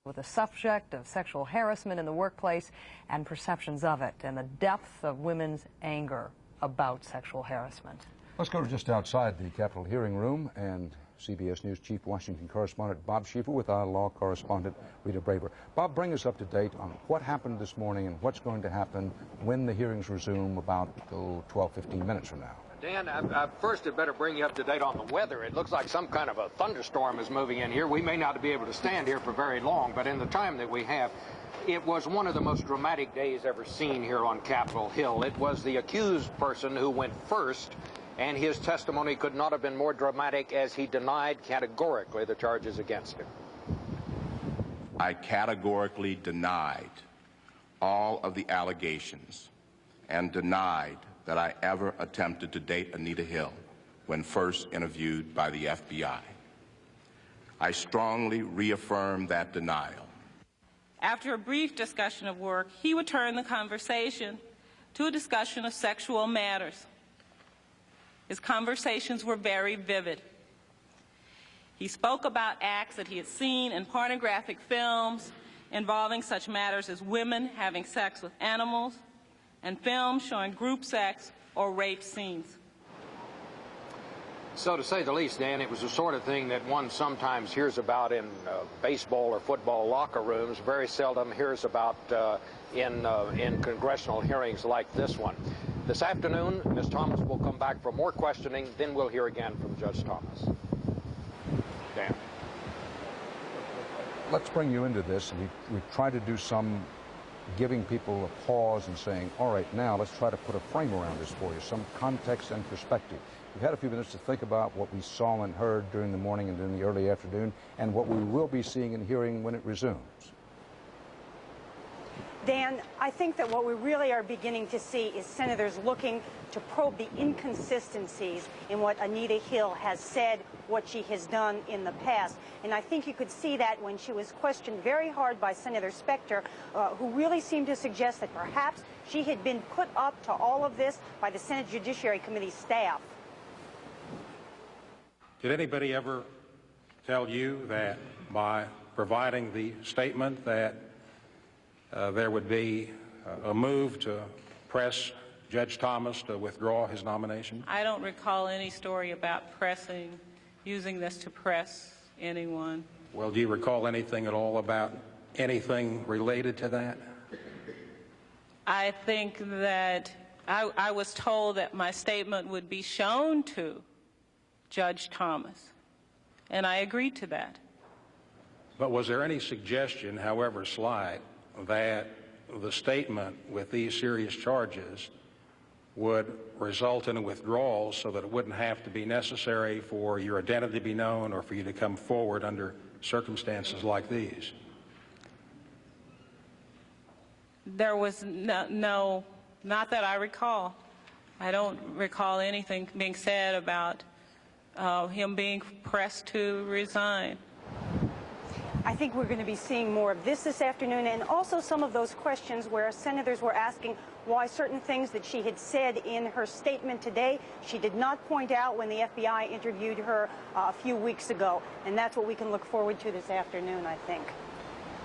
with the subject of sexual harassment in the workplace and perceptions of it and the depth of women's anger about sexual harassment. Let's go to just outside the Capitol hearing room and CBS News Chief Washington correspondent Bob Schieffer with our law correspondent Rita Braver. Bob, bring us up to date on what happened this morning and what's going to happen when the hearings resume about 12, 15 minutes from now. Dan, I first had better bring you up to date on the weather. It looks like some kind of a thunderstorm is moving in here. We may not be able to stand here for very long, but in the time that we have, it was one of the most dramatic days ever seen here on Capitol Hill. It was the accused person who went first, and his testimony could not have been more dramatic as he denied categorically the charges against him. I categorically denied all of the allegations and denied that I ever attempted to date Anita Hill when first interviewed by the FBI. I strongly reaffirm that denial. After a brief discussion of work, he would turn the conversation to a discussion of sexual matters. His conversations were very vivid. He spoke about acts that he had seen in pornographic films involving such matters as women having sex with animals, and films showing group sex or rape scenes. So to say the least, Dan, it was the sort of thing that one sometimes hears about in baseball or football locker rooms, very seldom hears about in congressional hearings like this one. This afternoon, Ms. Thomas will come back for more questioning, then we'll hear again from Judge Thomas. Dan. Let's bring you into this, and we've tried to do some giving people a pause and saying, all right, now let's try to put a frame around this for you, some context and perspective. We've had a few minutes to think about what we saw and heard during the morning and in the early afternoon, and what we will be seeing and hearing when it resumes. Dan, I think that what we really are beginning to see is senators looking to probe the inconsistencies in what Anita Hill has said, what she has done in the past. And I think you could see that when she was questioned very hard by Senator Specter, who really seemed to suggest that perhaps she had been put up to all of this by the Senate Judiciary Committee staff. Did anybody ever tell you that by providing the statement that there would be a move to press Judge Thomas to withdraw his nomination? I don't recall any story about using this to press anyone. Well, do you recall anything at all about anything related to that? I think that I was told that my statement would be shown to Judge Thomas, and I agreed to that. But was there any suggestion, however slight, that the statement with these serious charges would result in a withdrawal so that it wouldn't have to be necessary for your identity to be known or for you to come forward under circumstances like these? There was no, not that I recall. I don't recall anything being said about him being pressed to resign. I think we're going to be seeing more of this afternoon, and also some of those questions where senators were asking why certain things that she had said in her statement today she did not point out when the FBI interviewed her a few weeks ago. And that's what we can look forward to this afternoon, I think.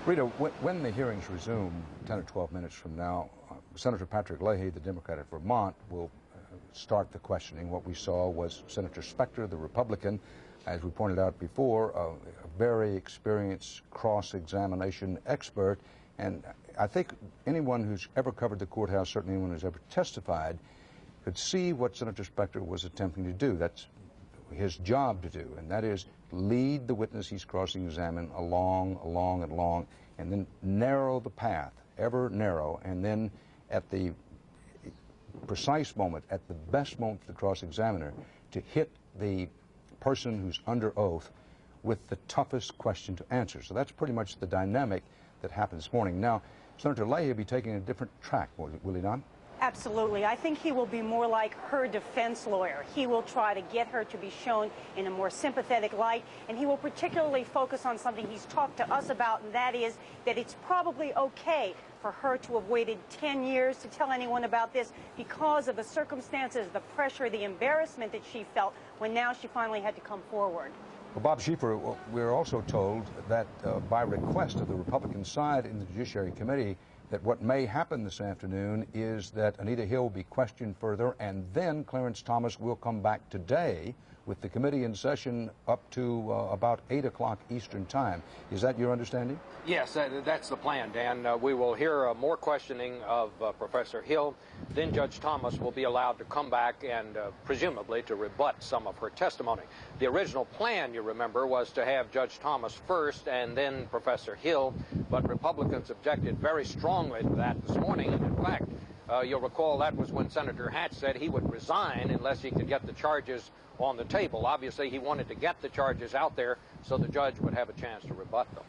Rita, when the hearings resume 10 or 12 minutes from now, Senator Patrick Leahy, the Democrat of Vermont, will start the questioning. What we saw was Senator Specter, the Republican, as we pointed out before, a very experienced cross-examination expert. And I think anyone who's ever covered the courthouse, certainly anyone who's ever testified, could see what Senator Specter was attempting to do. That's his job to do, and that is lead the witness he's crossing-examined along, and then narrow the path, ever narrow, and then at the precise moment, at the best moment for the cross-examiner, to hit the person who's under oath with the toughest question to answer. So that's pretty much the dynamic that happened this morning. Now, Senator Leahy will be taking a different track, will he not? Absolutely. I think he will be more like her defense lawyer. He will try to get her to be shown in a more sympathetic light, and he will particularly focus on something he's talked to us about, and that is that it's probably okay for her to have waited 10 years to tell anyone about this because of the circumstances, the pressure, the embarrassment that she felt when now she finally had to come forward. Well, Bob Schieffer, we're also told that by request of the Republican side in the Judiciary Committee, that what may happen this afternoon is that Anita Hill will be questioned further, and then Clarence Thomas will come back today with the committee in session up to about 8 o'clock Eastern Time. Is that your understanding? Yes, that's the plan, Dan. We will hear more questioning of Professor Hill. Then Judge Thomas will be allowed to come back and presumably to rebut some of her testimony. The original plan, you remember, was to have Judge Thomas first and then Professor Hill, but Republicans objected very strongly to that this morning. And in fact, you'll recall that was when Senator Hatch said he would resign unless he could get the charges on the table. Obviously, he wanted to get the charges out there so the judge would have a chance to rebut them.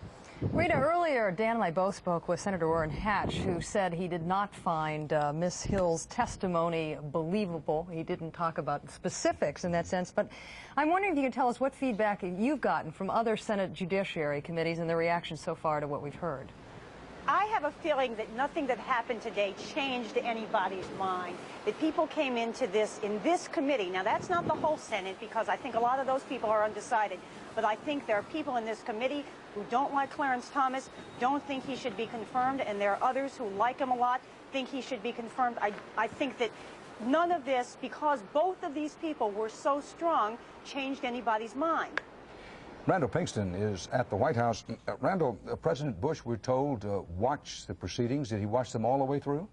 Rita, earlier, Dan and I both spoke with Senator Orrin Hatch, who said he did not find Ms. Hill's testimony believable. He didn't talk about specifics in that sense, but I'm wondering if you can tell us what feedback you've gotten from other Senate Judiciary Committees and their reaction so far to what we've heard. I have a feeling that nothing that happened today changed anybody's mind, that people came into this in this committee. Now, that's not the whole Senate, because I think a lot of those people are undecided. But I think there are people in this committee who don't like Clarence Thomas, don't think he should be confirmed, and there are others who like him a lot, think he should be confirmed. I think that none of this, because both of these people were so strong, changed anybody's mind. Randall Pinkston is at the White House. Randall, President Bush, we're told, watched the proceedings. Did he watch them all the way through?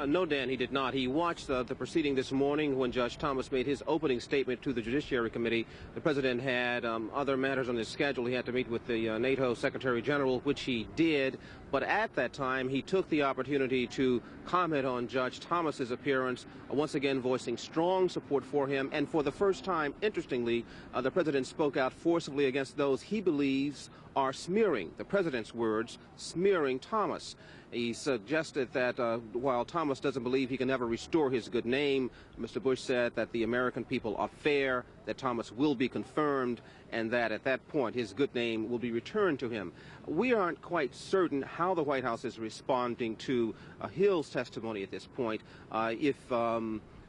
No, Dan, he did not. He watched the proceeding this morning when Judge Thomas made his opening statement to the Judiciary Committee. The president had other matters on his schedule. He had to meet with the NATO Secretary General, which he did. But at that time, he took the opportunity to comment on Judge Thomas's appearance, once again voicing strong support for him. And for the first time, interestingly, the president spoke out forcibly against those he believes are smearing, the president's words, smearing Thomas. He suggested that while Thomas doesn't believe he can ever restore his good name, Mr. Bush said that the American people are fair, that Thomas will be confirmed, and that at that point his good name will be returned to him. We aren't quite certain how the White House is responding to Hill's testimony at this point. If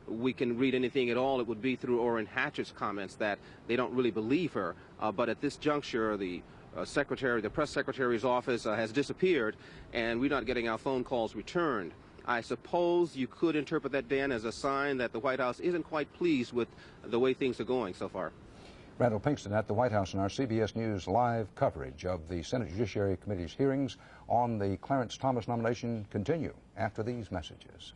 we can read anything at all, it would be through Orrin Hatch's comments that they don't really believe her. But at this juncture, the press secretary's office has disappeared, and we're not getting our phone calls returned. I suppose you could interpret that, Dan, as a sign that the White House isn't quite pleased with the way things are going so far. Randall Pinkston at the White House in our CBS News live coverage of the Senate Judiciary Committee's hearings on the Clarence Thomas nomination continue after these messages.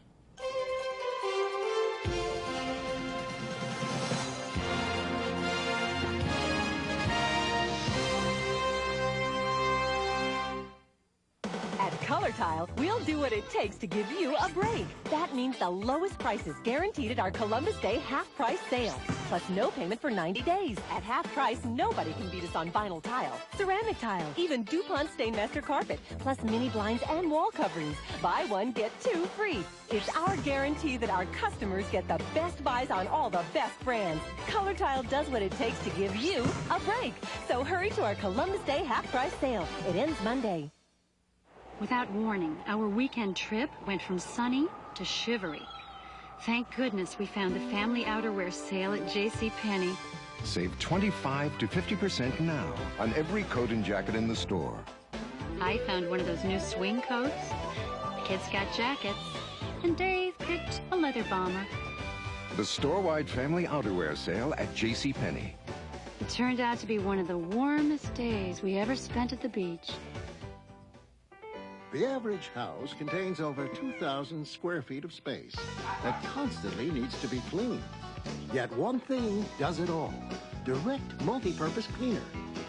Color Tile, we'll do what it takes to give you a break. That means the lowest prices guaranteed at our Columbus Day half-price sale. Plus no payment for 90 days. At half price, nobody can beat us on vinyl tile, ceramic tile, even DuPont Stainmaster carpet, plus mini blinds and wall coverings. Buy one, get two free. It's our guarantee that our customers get the best buys on all the best brands. Color Tile does what it takes to give you a break. So hurry to our Columbus Day half-price sale. It ends Monday. Without warning, our weekend trip went from sunny to shivery. Thank goodness we found the family outerwear sale at JCPenney. Save 25 to 50% now on every coat and jacket in the store. I found one of those new swing coats. The kids got jackets. And Dave picked a leather bomber. The store-wide family outerwear sale at JCPenney. It turned out to be one of the warmest days we ever spent at the beach. The average house contains over 2,000 square feet of space that constantly needs to be cleaned. Yet one thing does it all. Direct Multi-Purpose Cleaner.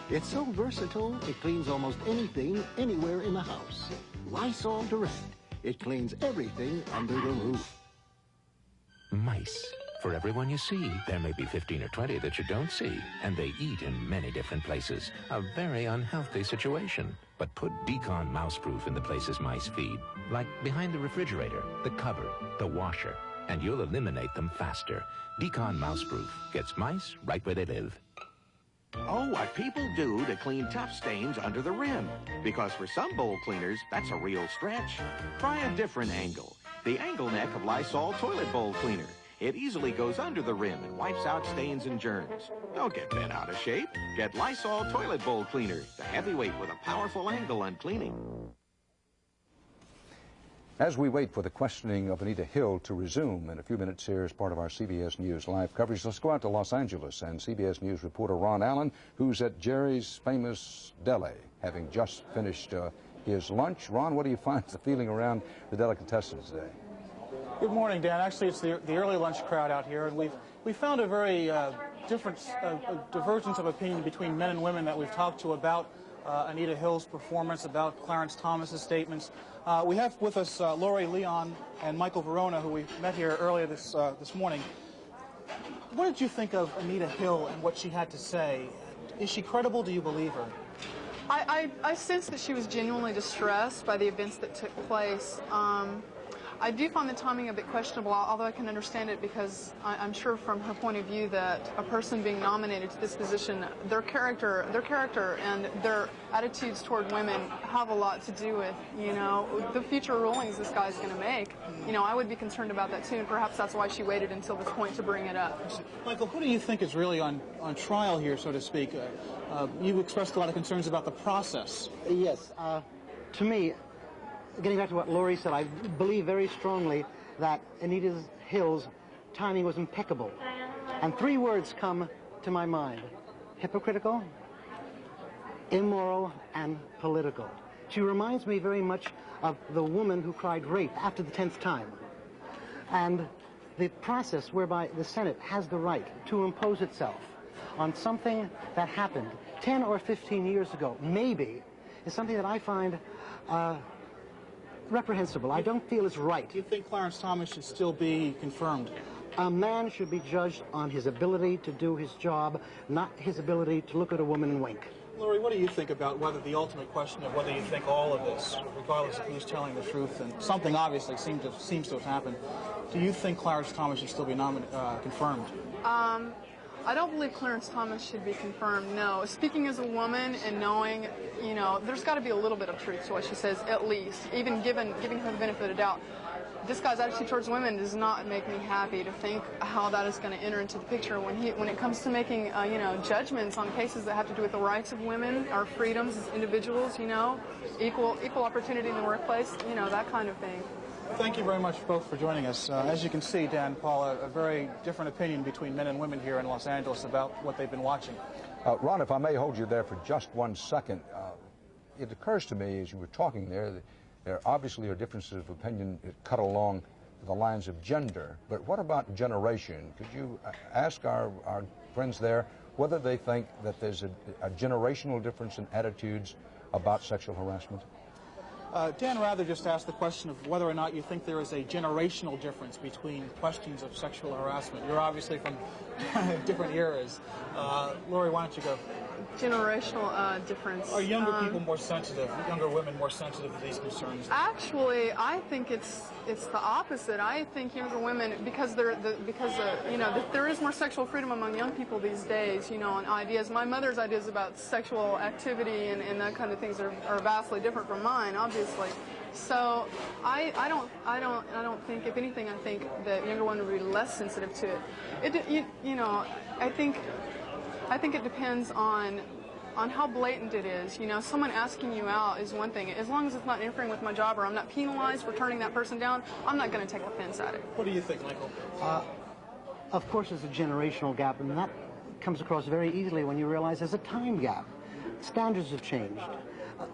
It's so versatile, it cleans almost anything, anywhere in the house. Lysol Direct. It cleans everything under the roof. Mice. For everyone you see, there may be 15 or 20 that you don't see, and they eat in many different places. A very unhealthy situation. But put Decon Mouseproof in the places mice feed, like behind the refrigerator, the cupboard, the washer, and you'll eliminate them faster. Decon Mouseproof gets mice right where they live. Oh, what people do to clean tough stains under the rim. Because for some bowl cleaners, that's a real stretch. Try a different angle. The angle neck of Lysol Toilet Bowl Cleaner. It easily goes under the rim and wipes out stains and germs. Don't get bent out of shape. Get Lysol Toilet Bowl Cleaner, the heavyweight with a powerful angle on cleaning. As we wait for the questioning of Anita Hill to resume in a few minutes here as part of our CBS News live coverage, let's go out to Los Angeles and CBS News reporter Ron Allen, who's at Jerry's famous deli, having just finished his lunch. Ron, what do you find the feeling around the delicatessen today? Good morning, Dan. Actually, it's the early lunch crowd out here, and we found a very different divergence of opinion between men and women that we've talked to about Anita Hill's performance, about Clarence Thomas's statements. We have with us Lori Leon and Michael Verona, who we met here earlier this morning. What did you think of Anita Hill and what she had to say? Is she credible? Do you believe her? I sense that she was genuinely distressed by the events that took place. I do find the timing a bit questionable, although I can understand it because I'm sure from her point of view that a person being nominated to this position, their character and their attitudes toward women have a lot to do with, you know, the future rulings this guy's going to make. You know, I would be concerned about that too, and perhaps that's why she waited until this point to bring it up. Michael, who do you think is really on trial here, so to speak? You've expressed a lot of concerns about the process. Yes. To me, getting back to what Lori said, I believe very strongly that Anita Hill's timing was impeccable. And three words come to my mind: hypocritical, immoral, and political. She reminds me very much of the woman who cried rape after the 10th time. And the process whereby the Senate has the right to impose itself on something that happened 10 or 15 years ago, maybe, is something that I find reprehensible. I don't feel it's right. Do you think Clarence Thomas should still be confirmed? A man should be judged on his ability to do his job, not his ability to look at a woman and wink. Lori, what do you think about whether the ultimate question of whether you think all of this, regardless of who's telling the truth, and something obviously seems to have happened, do you think Clarence Thomas should still be confirmed? I don't believe Clarence Thomas should be confirmed, no. Speaking as a woman and knowing, you know, there's got to be a little bit of truth to what she says, at least, even giving her the benefit of the doubt. This guy's attitude towards women does not make me happy to think how that is going to enter into the picture when it comes to making, you know, judgments on cases that have to do with the rights of women, our freedoms as individuals, you know, equal opportunity in the workplace, you know, that kind of thing. Thank you very much, both, for joining us. As you can see, Dan, Paula, a very different opinion between men and women here in Los Angeles about what they've been watching. Ron, if I may hold you there for just 1 second, it occurs to me as you were talking there that there obviously are differences of opinion that cut along the lines of gender, but what about generation? Could you ask our friends there whether they think that there's a generational difference in attitudes about sexual harassment? Dan Rather just asked the question of whether or not you think there is a generational difference between questions of sexual harassment. You're obviously from different eras. Lori, why don't you go? Generational difference. Are younger people more sensitive, younger women more sensitive to these concerns? Actually, I think it's the opposite. I think younger women, because you know, there is more sexual freedom among young people these days, you know, and ideas. My mother's ideas about sexual activity and that kind of things are vastly different from mine, obviously. So I don't think, if anything, I think that younger women would be less sensitive to it. You know, I think it depends on how blatant it is. You know, someone asking you out is one thing. As long as it's not interfering with my job or I'm not penalized for turning that person down, I'm not going to take offense at it. What do you think, Michael? Of course, there's a generational gap, and that comes across very easily when you realize there's a time gap. Standards have changed.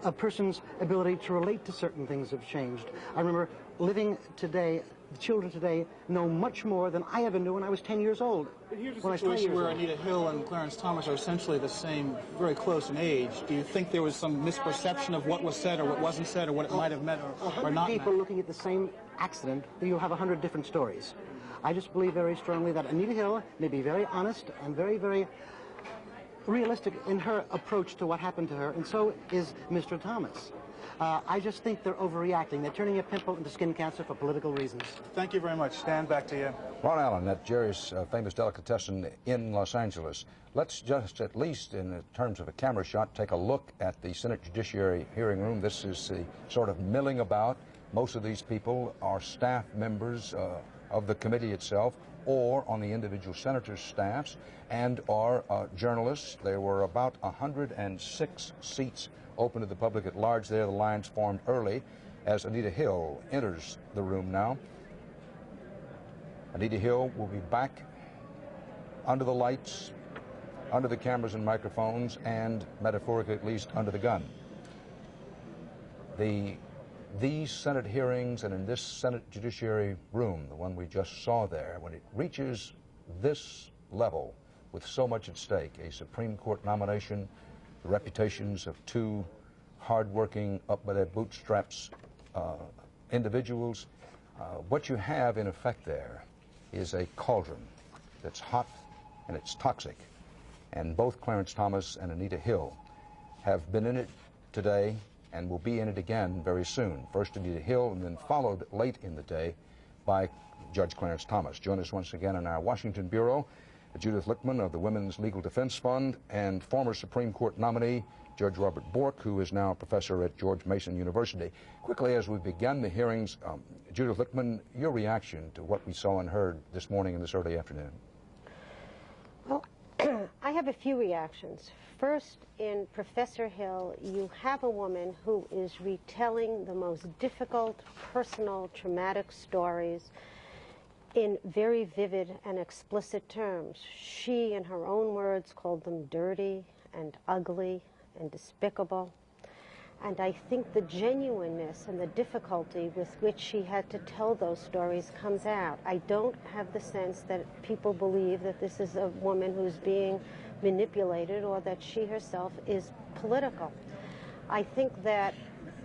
A person's ability to relate to certain things have changed. I remember living today, the children today know much more than I ever knew when I was 10 years old. But here's a situation where Anita Hill and Clarence Thomas are essentially the same, very close in age. Do you think there was some misperception of what was said or what wasn't said or what it might have meant or not people looking at the same accident, you'll have 100 different stories. I just believe very strongly that Anita Hill may be very honest and very, very realistic in her approach to what happened to her, and so is Mr. Thomas. I just think they're overreacting. They're turning a pimple into skin cancer for political reasons. Thank you very much. Stan, back to you. Ron Allen at Jerry's famous delicatessen in Los Angeles. Let's just, at least in terms of a camera shot, take a look at the Senate Judiciary hearing room. This is the sort of milling about. Most of these people are staff members of the committee itself or on the individual senators' staffs and our journalists. There were about 106 seats open to the public at large there. The lines formed early as Anita Hill enters the room now. Anita Hill will be back under the lights, under the cameras and microphones, and metaphorically at least under the gun. These Senate hearings and in this Senate Judiciary room, the one we just saw there, when it reaches this level with so much at stake, a Supreme Court nomination, the reputations of two hard-working, up by their bootstraps individuals, what you have in effect there is a cauldron that's hot and it's toxic. And both Clarence Thomas and Anita Hill have been in it today and will be in it again very soon. First Anita Hill, and then followed late in the day by Judge Clarence Thomas. Join us once again in our Washington Bureau, Judith Lichtman of the Women's Legal Defense Fund, and former Supreme Court nominee Judge Robert Bork, who is now a professor at George Mason University. Quickly, as we began the hearings, Judith Lichtman, your reaction to what we saw and heard this morning and this early afternoon? Well, I have a few reactions. First, in Professor Hill, you have a woman who is retelling the most difficult, personal, traumatic stories in very vivid and explicit terms. She, in her own words, called them dirty and ugly and despicable. And I think the genuineness and the difficulty with which she had to tell those stories comes out. I don't have the sense that people believe that this is a woman who's being manipulated or that she herself is political. I think that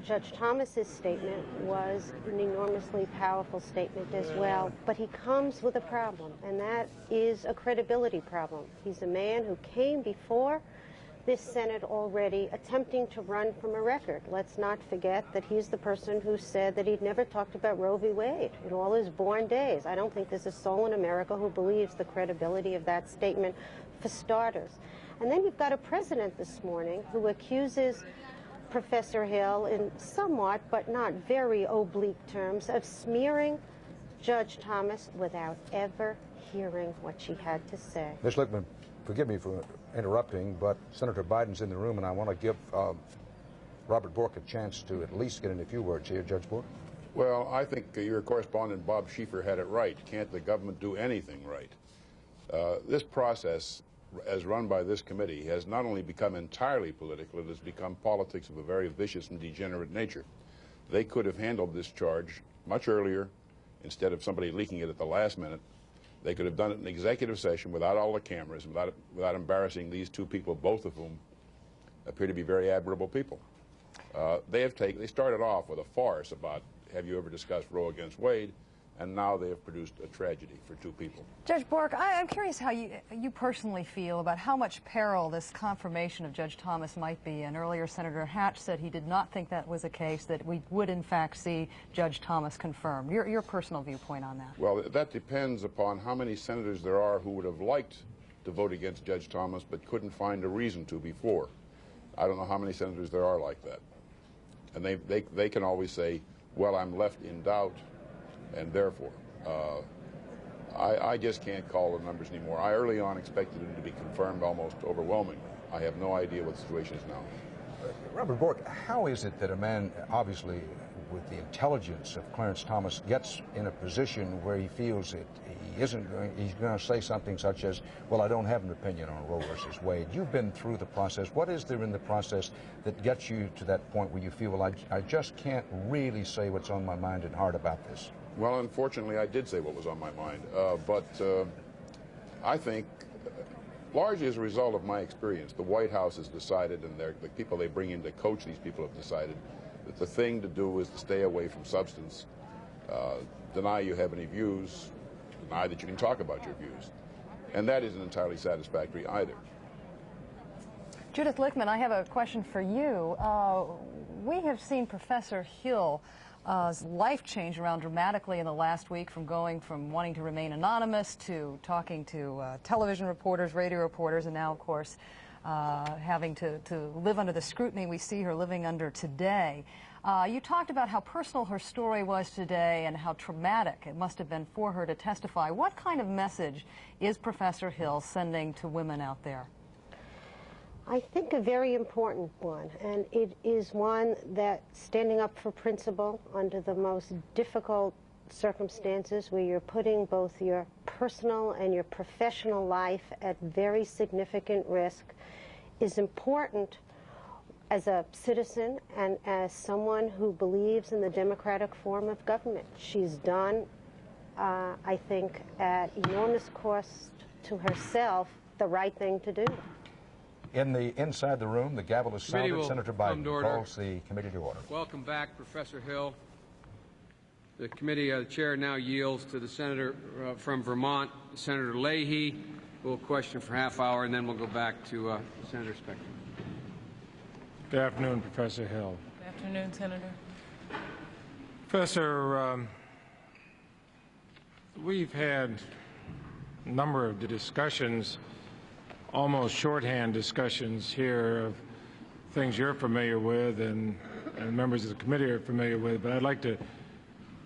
Judge Thomas's statement was an enormously powerful statement as well, but he comes with a problem, and that is a credibility problem. He's a man who came before this Senate already attempting to run from a record. Let's not forget that he's the person who said that he'd never talked about Roe v. Wade in all his born days. I don't think there's a soul in America who believes the credibility of that statement, for starters. And then you've got a president this morning who accuses Professor Hill in somewhat, but not very oblique terms, of smearing Judge Thomas without ever hearing what she had to say. Ms. Lichtman, forgive me for interrupting, but Senator Biden's in the room, and I want to give Robert Bork a chance to at least get in a few words here. Judge Bork? Well, I think your correspondent Bob Schieffer had it right. Can't the government do anything right? This process, as run by this committee, has not only become entirely political, it has become politics of a very vicious and degenerate nature. They could have handled this charge much earlier instead of somebody leaking it at the last minute. They could have done it in executive session without all the cameras, without embarrassing these two people, both of whom appear to be very admirable people. They started off with a farce about, have you ever discussed Roe against Wade? And now they have produced a tragedy for two people. Judge Bork, I'm curious how you personally feel about how much peril this confirmation of Judge Thomas might be in. Earlier, Senator Hatch said he did not think that was a case, that we would in fact see Judge Thomas confirmed. Your personal viewpoint on that? Well, that depends upon how many senators there are who would have liked to vote against Judge Thomas but couldn't find a reason to before. I don't know how many senators there are like that. And they can always say, well, I'm left in doubt, and therefore, I just can't call the numbers anymore. I early on expected him to be confirmed almost overwhelmingly. I have no idea what the situation is now. Robert Bork, how is it that a man, obviously, with the intelligence of Clarence Thomas, gets in a position where he feels that he's going to say something such as, well, I don't have an opinion on Roe versus Wade. You've been through the process. What is there in the process that gets you to that point where you feel, well, I just can't really say what's on my mind and heart about this? Well, unfortunately, I did say what was on my mind, but I think, largely as a result of my experience, the White House has decided, and the people they bring in to coach these people have decided, that the thing to do is to stay away from substance, deny you have any views, deny that you can talk about your views. And that isn't entirely satisfactory either. Judith Lichtman, I have a question for you. We have seen Professor Hill's life change around dramatically in the last week, from going from wanting to remain anonymous to talking to television reporters, radio reporters, and now, of course, having to live under the scrutiny we see her living under today. You talked about how personal her story was today and how traumatic it must have been for her to testify. What kind of message is Professor Hill sending to women out there? I think a very important one, and it is one that standing up for principle under the most difficult circumstances where you're putting both your personal and your professional life at very significant risk is important as a citizen and as someone who believes in the democratic form of government. She's done, I think, at enormous cost to herself, the right thing to do. Inside the room, the gavel is sounded. Senator Biden calls the committee to order. Welcome back, Professor Hill. The committee chair now yields to the senator from Vermont, Senator Leahy, who will question for half hour, and then we'll go back to Senator Specter. Good afternoon, Professor Hill. Good afternoon, Senator. Professor, we've had a number of discussions, almost shorthand discussions here of things you're familiar with and members of the committee are familiar with, but I'd like to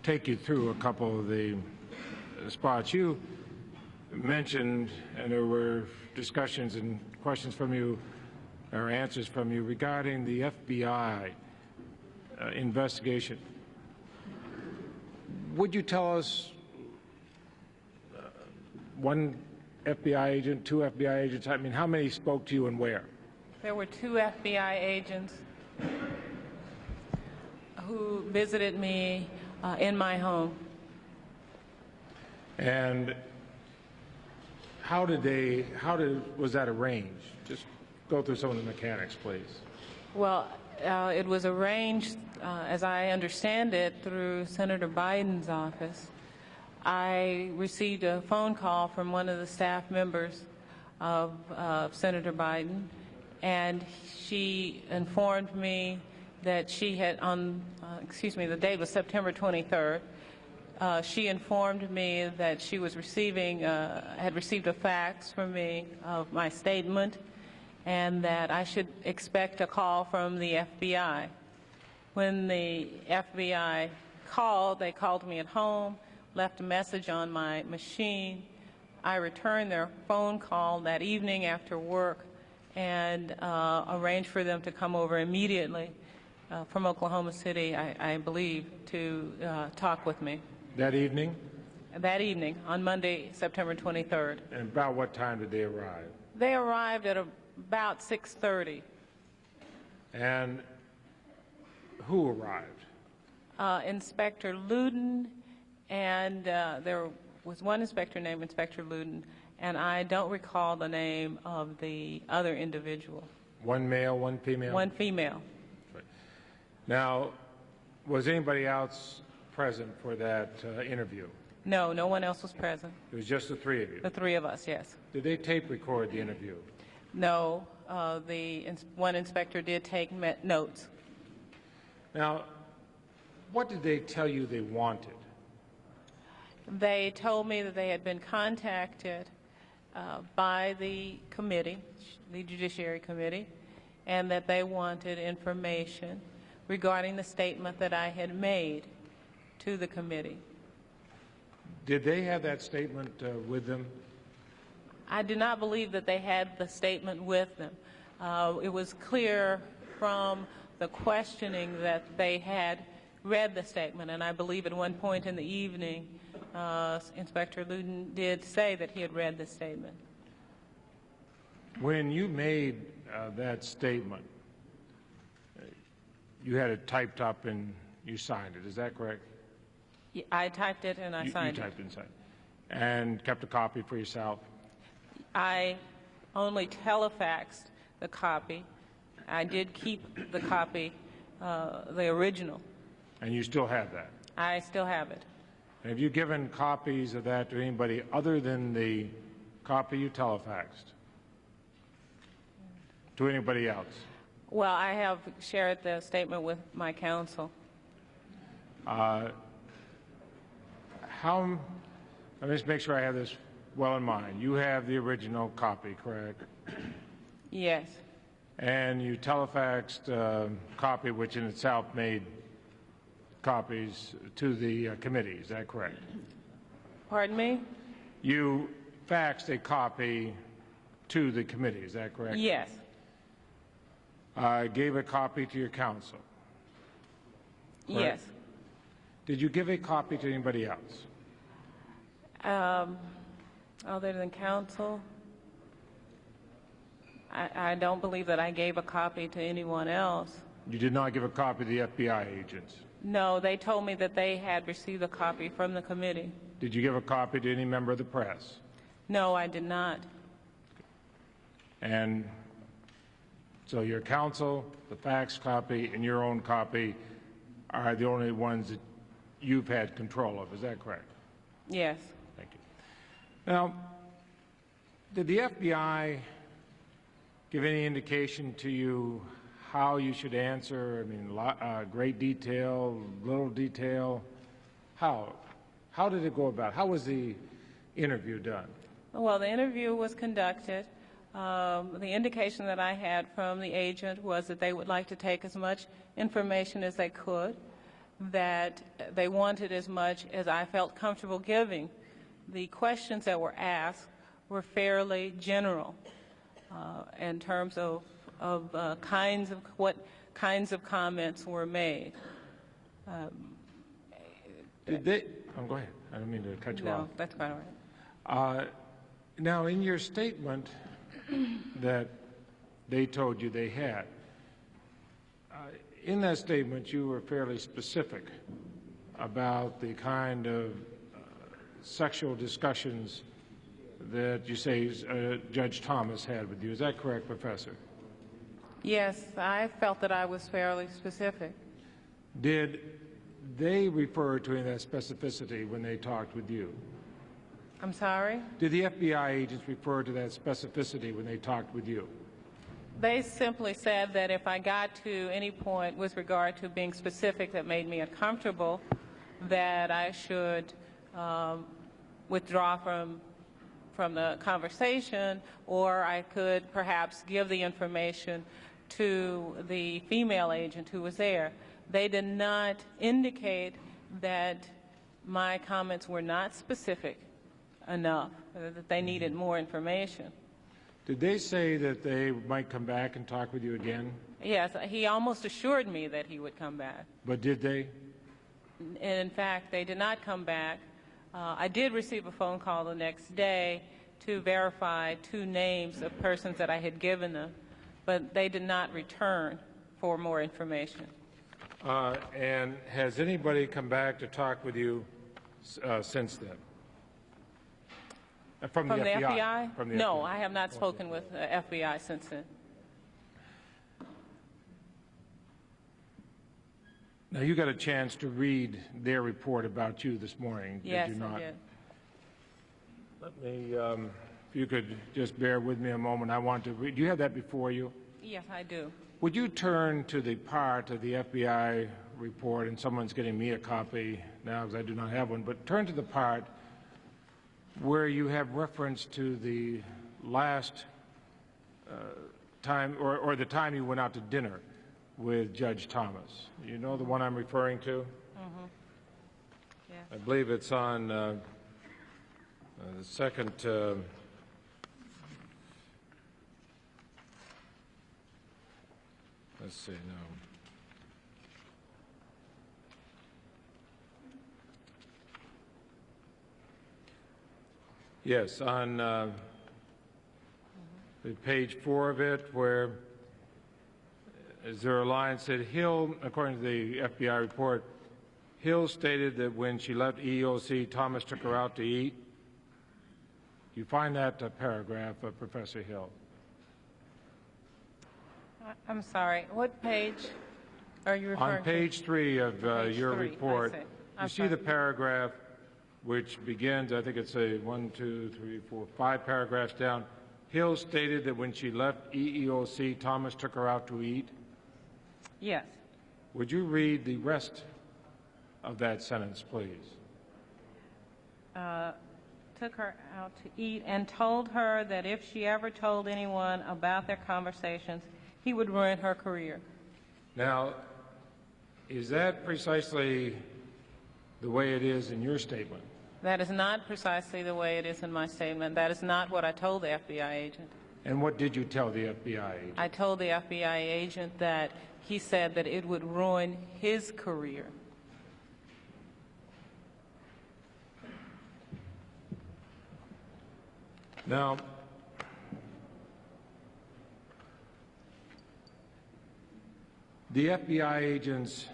take you through a couple of the spots. You mentioned, and there were discussions and questions from you, or answers from you, regarding the FBI investigation. Would you tell us one FBI agent, two FBI agents? I mean, how many spoke to you and where? There were 2 FBI agents who visited me in my home. And was that arranged? Just go through some of the mechanics, please. Well, it was arranged, as I understand it, through Senator Biden's office. I received a phone call from one of the staff members of Senator Biden, and she informed me that she had, the date was September 23rd. She informed me that she was had received a fax from me of my statement, and that I should expect a call from the FBI. When the FBI called, they called me at home, left a message on my machine. I returned their phone call that evening after work and arranged for them to come over immediately from Oklahoma City, I believe, to talk with me. That evening? That evening, on Monday, September 23rd. And about what time did they arrive? They arrived at about 6:30. And who arrived? Inspector Luden, and there was one inspector named Inspector Luden, and I don't recall the name of the other individual. One male, one female? One female. Right. Now, was anybody else present for that interview? No, no one else was present. It was just the 3 of you? The 3 of us, yes. Did they tape record the interview? No, one inspector did take notes. Now, what did they tell you they wanted? They told me that they had been contacted by the committee, the Judiciary Committee, and that they wanted information regarding the statement that I had made to the committee. Did they have that statement with them? I do not believe that they had the statement with them. It was clear from the questioning that they had read the statement, and I believe at one point in the evening, Inspector Luden did say that he had read the statement. When you made that statement, you had it typed up and you signed it, is that correct? I typed it and I signed it. You typed it and signed it. And kept a copy for yourself? I only telefaxed the copy. I did keep the copy, the original. And you still have that? I still have it. And have you given copies of that to anybody other than the copy you telefaxed? To anybody else? Well, I have shared the statement with my counsel. Let me just make sure I have this well in mind. You have the original copy, correct? Yes. And you telefaxed a copy, which in itself made copies to the committee. Is that correct? Pardon me? You faxed a copy to the committee. Is that correct? Yes. Gave a copy to your counsel. Correct? Yes. Did you give a copy to anybody else? Other than counsel, I don't believe that I gave a copy to anyone else. You did not give a copy to the FBI agents? No, they told me that they had received a copy from the committee. Did you give a copy to any member of the press? No, I did not. And so your counsel, the fax copy, and your own copy are the only ones that you've had control of. Is that correct? Yes. Thank you. Now, did the FBI give any indication to you how you should answer? I mean, great detail, little detail? How did it go about? How was the interview done? Well, the interview was conducted. The indication that I had from the agent was that they would like to take as much information as they could, that they wanted as much as I felt comfortable giving. The questions that were asked were fairly general in terms of what kinds of comments were made. Did they? Oh, go ahead. I don't mean to cut you off. No, that's quite all right. Now, in your statement that they told you they had, in that statement you were fairly specific about the kind of sexual discussions that you say Judge Thomas had with you. Is that correct, Professor? Yes, I felt that I was fairly specific. Did they refer to any of that specificity when they talked with you? I'm sorry? Did the FBI agents refer to that specificity when they talked with you? They simply said that if I got to any point with regard to being specific that made me uncomfortable, that I should withdraw from the conversation, or I could perhaps give the information to the female agent who was there. They did not indicate that my comments were not specific enough, that they needed more information. Did they say that they might come back and talk with you again? Yes, he almost assured me that he would come back. But did they? In fact, they did not come back. I did receive a phone call the next day to verify 2 names of persons that I had given them, but they did not return for more information. And has anybody come back to talk with you since then? From the FBI? From the No, FBI. I have not spoken with the FBI since then. Now, you got a chance to read their report about you this morning, Yes, did you not? I did. Let me, if you could just bear with me a moment. I want to read. Do you have that before you? Yes, I do. Would you turn to the part of the FBI report, and someone's getting me a copy now because I do not have one, but turn to the part where you have reference to the last time, or the time you went out to dinner with Judge Thomas. You know the one I'm referring to? Mm-hmm. Yes. I believe it's on the second let's see, no. Yes, on page 4 of it, where is there a line that said Hill, according to the FBI report, Hill stated that when she left EEOC, Thomas took her out to eat. You find that paragraph, Professor Hill? I'm sorry. What page are you referring to? On page 3 of your Page 3, report, I see. you see the paragraph which begins, I think it's a 1, 2, 3, 4, 5 paragraphs down. Hill stated that when she left EEOC, Thomas took her out to eat. Yes. Would you read the rest of that sentence, please? took her out to eat and told her that if she ever told anyone about their conversations, he would ruin her career. Now, is that precisely the way it is in your statement? That is not precisely the way it is in my statement. That is not what I told the FBI agent. And what did you tell the FBI agent? I told the FBI agent that he said that it would ruin his career. Now, the FBI agents,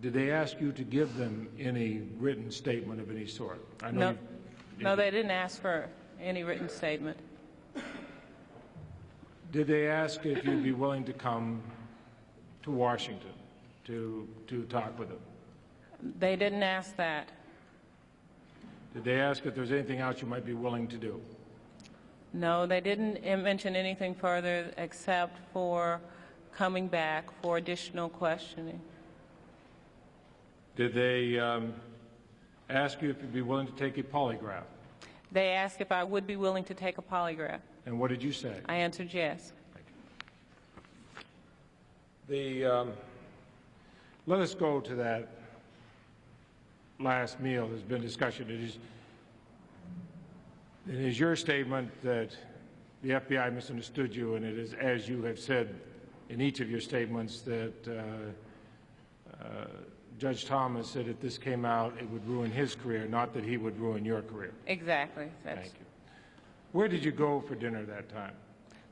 did they ask you to give them any written statement of any sort? I know No, they didn't ask for any written statement. Did they ask if you'd be willing to come to Washington to talk with them? They didn't ask that. Did they ask if there's anything else you might be willing to do? No, they didn't mention anything further except for coming back for additional questioning. Did they ask you if you'd be willing to take a polygraph? They asked if I would be willing to take a polygraph. And what did you say? I answered yes. Let us go to that last meal. There's been discussion. It is your statement that the FBI misunderstood you, and it is, as you have said in each of your statements, that Judge Thomas said if this came out, it would ruin his career, not that he would ruin your career. Exactly. Thank you. Where did you go for dinner that time?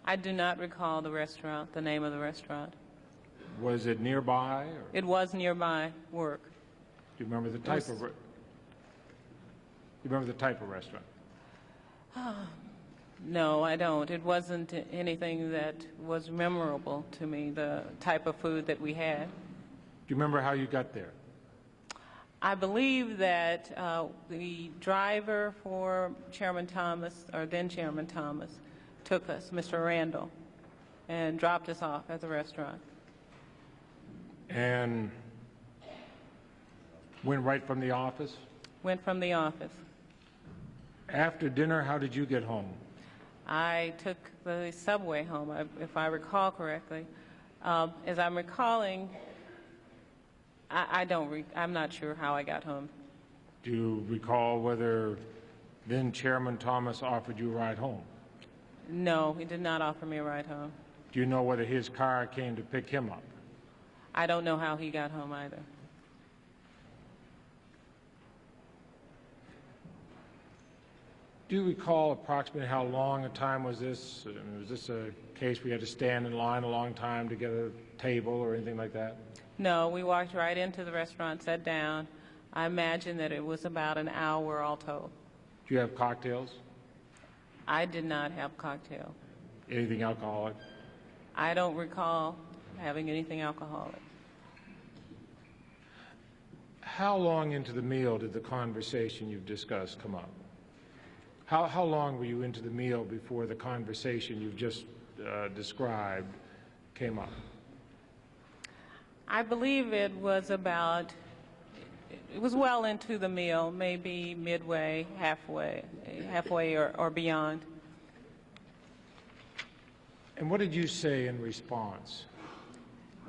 I do not recall the restaurant, the name of the restaurant. Was it nearby? Or? It was nearby work. Do you remember the type of? You remember the type of restaurant? No, I don't. It wasn't anything that was memorable to me, the type of food that we had. Do you remember how you got there? I believe that the driver for Chairman Thomas, or then Chairman Thomas, took us, Mr. Randall, and dropped us off at the restaurant. And went right from the office? Went from the office. After dinner, how did you get home? I took the subway home, if I recall correctly. As I'm recalling, I'm not sure how I got home. Do you recall whether then Chairman Thomas offered you a ride home? No, he did not offer me a ride home. Do you know whether his car came to pick him up? I don't know how he got home either. Do you recall approximately how long a time was this? Was this a case where you had to stand in line a long time to get a table or anything like that? No, we walked right into the restaurant, sat down. I imagine that it was about an hour all told. Do you have cocktails? I did not have cocktail. Anything alcoholic? I don't recall having anything alcoholic. How long into the meal did the conversation you've discussed come up? How long were you into the meal before the conversation you've just described came up? I believe it was well into the meal, maybe midway, halfway or beyond. And what did you say in response?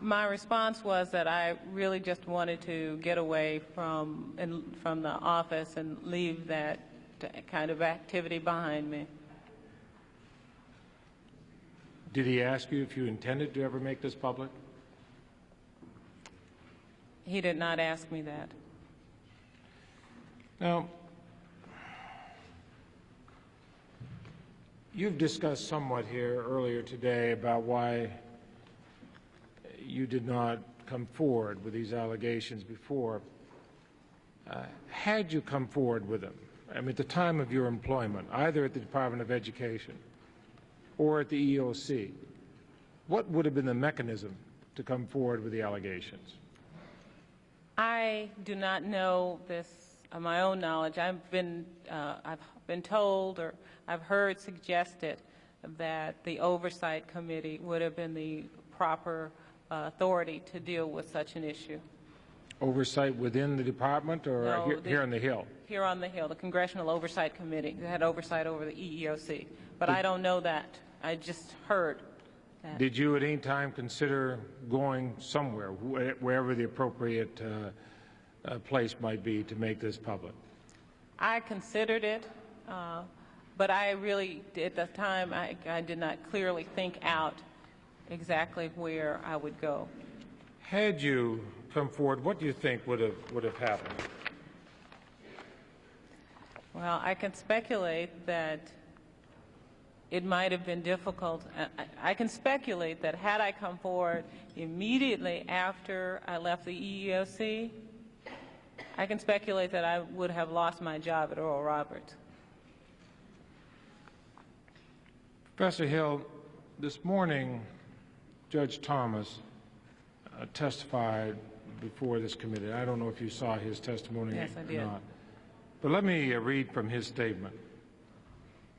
My response was that I really just wanted to get away from the office and leave that kind of activity behind me. Did he ask you if you intended to ever make this public? He did not ask me that. Now, you've discussed somewhat here earlier today about why you did not come forward with these allegations before. Had you come forward with them, I mean, at the time of your employment, either at the Department of Education or at the EOC, what would have been the mechanism to come forward with the allegations? I do not know this of my own knowledge. I've been told, or I've heard suggested, that the Oversight Committee would have been the proper authority to deal with such an issue. oversight within the department, or No, here on the Hill? Here on the Hill, the Congressional Oversight Committee that had oversight over the EEOC. But I don't know that. I just heard that. Did you at any time consider going somewhere, wherever the appropriate place might be, to make this public? I considered it, but I really, at the time, I did not clearly think out exactly where I would go. Had you come forward, what do you think would have happened? Well, I can speculate that it might have been difficult. I can speculate that had I come forward immediately after I left the EEOC, I can speculate that I would have lost my job at Oral Roberts. Professor Hill, this morning, Judge Thomas testified before this committee. I don't know if you saw his testimony Yes, I did. or not. But let me read from his statement.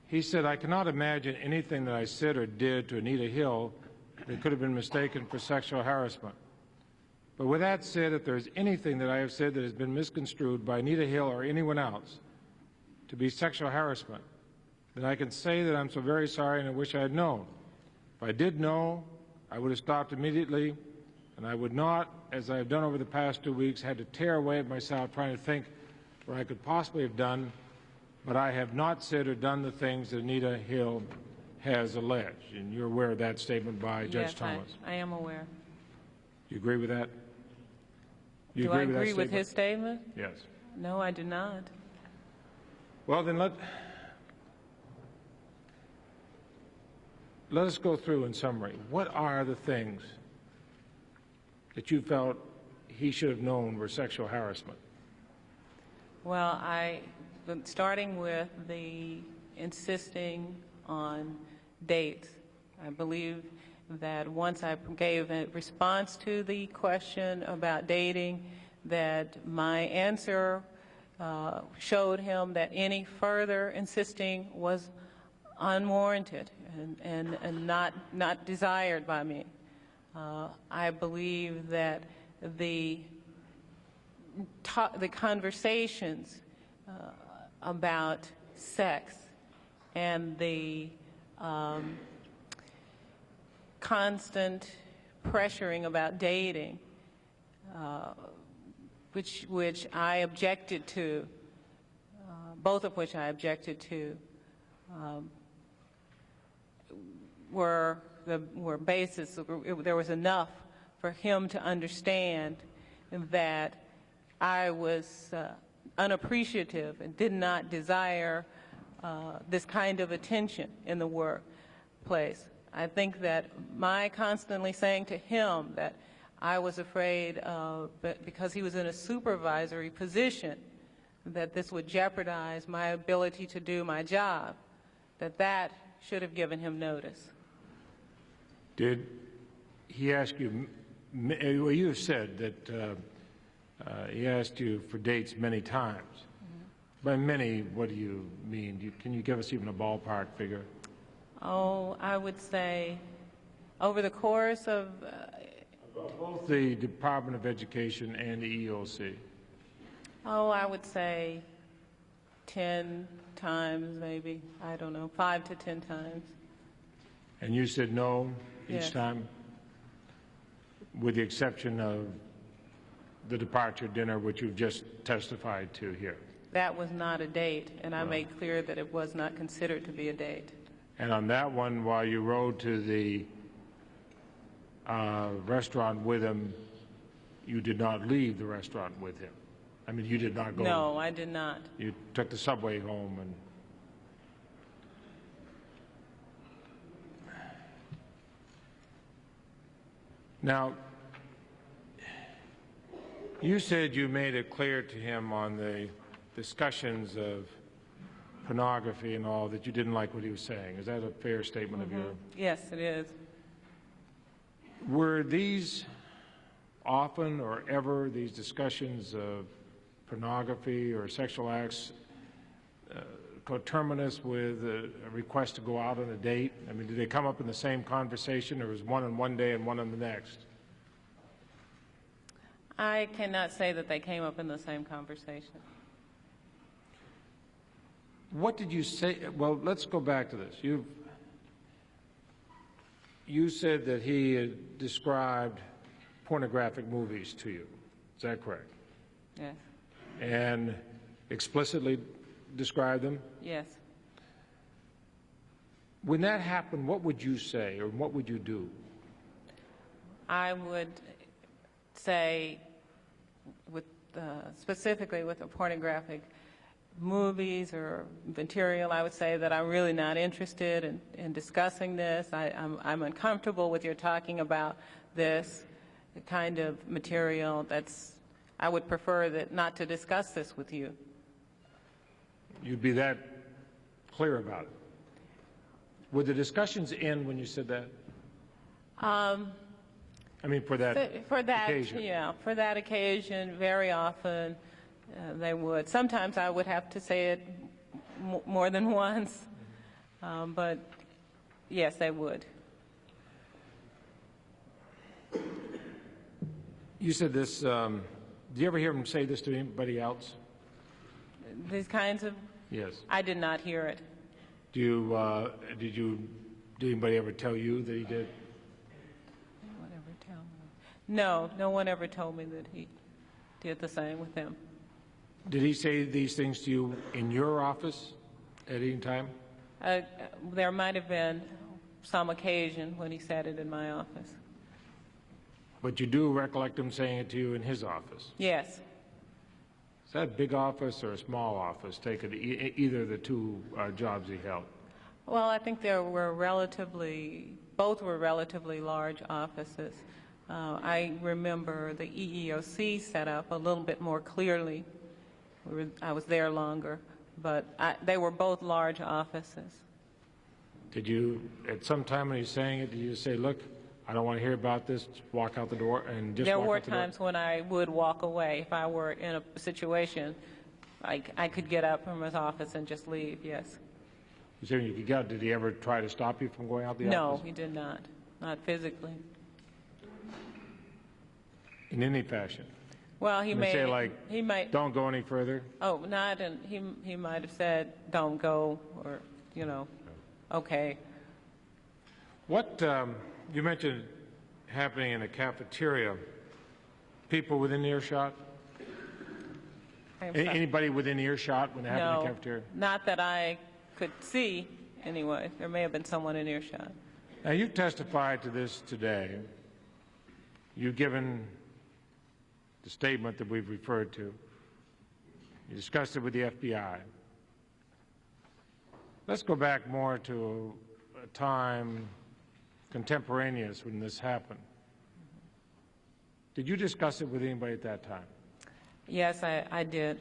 He said, "I cannot imagine anything that I said or did to Anita Hill that could have been mistaken for sexual harassment. But with that said, if there is anything that I have said that has been misconstrued by Anita Hill or anyone else to be sexual harassment, then I can say that I'm so very sorry and I wish I had known. If I did know, I would have stopped immediately, and I would not, as I have done over the past 2 weeks, had to tear away at myself trying to think what I could possibly have done, but I have not said or done the things that Anita Hill has alleged." And you're aware of that statement by Judge Thomas? I am aware. Do you agree with that? Do I agree with his statement? Yes. No, I do not. Well, then let us go through in summary. What are the things that you felt he should have known were sexual harassment? Well, starting with the insisting on dates, I believe that once I gave a response to the question about dating, that my answer showed him that any further insisting was unwarranted and not desired by me. I believe that the conversations about sex and the constant pressuring about dating, which I objected to, both of which I objected to, were basis. There was enough for him to understand that I was unappreciative and did not desire this kind of attention in the workplace. I think that my constantly saying to him that I was afraid, because he was in a supervisory position, that this would jeopardize my ability to do my job, that should have given him notice. Did he ask you, well, you have said that he asked you for dates many times. Mm-hmm. By many, what do you mean? Can you give us even a ballpark figure? Oh, I would say over the course of... both the Department of Education and the EEOC. Oh, I would say 10 times maybe. I don't know, 5 to 10 times. And you said no each Yes. time? With the exception of the departure dinner, which you've just testified to here. That was not a date, and I made clear that it was not considered to be a date. And on that one, while you rode to the restaurant with him, you did not leave the restaurant with him. I mean, you did not go. No, I did not. You took the subway home and... Now, you said you made it clear to him on the discussions of pornography and all that you didn't like what he was saying. Is that a fair statement of your... Yes, it is. Were these often or ever, these discussions of pornography or sexual acts, coterminous with a request to go out on a date? I mean, did they come up in the same conversation, or was one on one day and one on the next? I cannot say that they came up in the same conversation. What did you say? Well, let's go back to this. You said that he described pornographic movies to you. Is that correct? Yes. And explicitly described them? Yes. When that happened, what would you say, or what would you do? I would say, specifically with the pornographic movies or material, I would say that I'm really not interested in discussing this. I'm uncomfortable with your talking about this kind of material. I would prefer that not to discuss this with you. You'd be that clear about it. Would the discussions end when you said that? I mean, for that occasion. Yeah, for that occasion, very often they would. Sometimes I would have to say it more than once, but yes, they would. You said this, do you ever hear him say this to anybody else? These kinds of? Yes. I did not hear it. Did anybody ever tell you that he did? Anyone ever tell me? No, no one ever told me that he did the same with them. Did he say these things to you in your office at any time? There might have been some occasion when he said it in my office. But you do recollect him saying it to you in his office? Yes. Is that a big office or a small office, taking either of the two jobs he held? Well, I think both were relatively large offices. I remember the EEOC set up a little bit more clearly. I was there longer, but they were both large offices. Did you, at some time when he was saying it, did you say, look, I don't want to hear about this, just walk out the door and just There walk were out the door? times when I would walk away. If I were in a situation, I could get up from his office and just leave, yes. You said you could get out. Did he ever try to stop you from going out the office? No, he did not. Not physically. In any fashion? Well, he may say, like, he might. Don't go any further? Oh, not, and he might have said, don't go, or, okay. What, you mentioned happening in a cafeteria. People within earshot? Anybody within earshot when it happened in the cafeteria? Not that I could see, anyway. There may have been someone in earshot. Now, you testified to this today. You've given the statement that we've referred to. You discussed it with the FBI. Let's go back more to a time contemporaneous when this happened. Did you discuss it with anybody at that time? Yes, I did.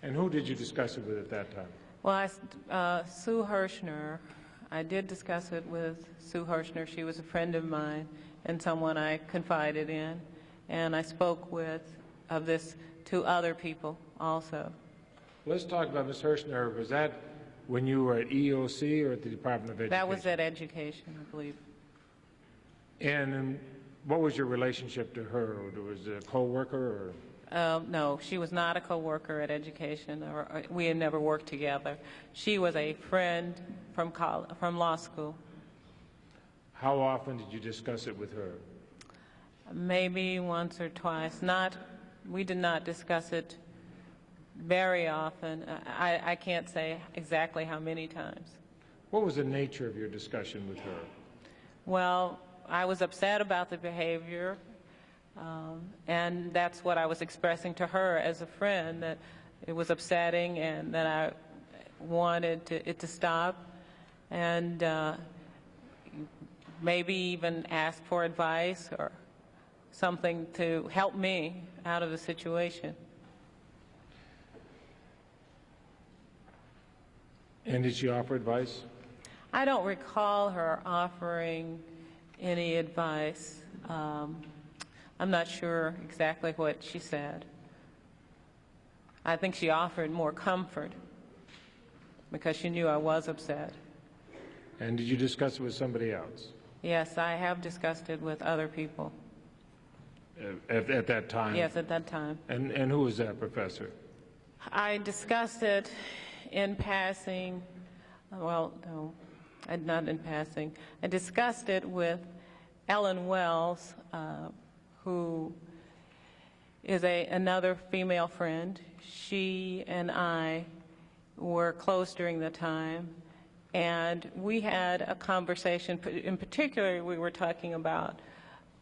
And who did you discuss it with at that time? Well, Sue Hirschner, I did discuss it with Sue Hirschner. She was a friend of mine and someone I confided in. And I spoke of this to other people also. Let's talk about Ms. Hirschner. Was that when you were at EEOC or at the Department of Education? That was at Education, I believe. And what was your relationship to her? Was it a co-worker? No, she was not a co-worker at Education. We had never worked together. She was a friend from law school. How often did you discuss it with her? Maybe once or twice. We did not discuss it very often. I can't say exactly how many times. What was the nature of your discussion with her? Well, I was upset about the behavior, and that's what I was expressing to her as a friend, that it was upsetting and that I wanted it to stop, and maybe even ask for advice or something to help me out of the situation. And did she offer advice? I don't recall her offering any advice. I'm not sure exactly what she said. I think she offered more comfort because she knew I was upset. And did you discuss it with somebody else? Yes, I have discussed it with other people. at that time? Yes, at that time. And who was that professor? I discussed it in passing. Well, no, not in passing. I discussed it with Ellen Wells, who is another female friend. She and I were close during the time, and we had a conversation. In particular, we were talking about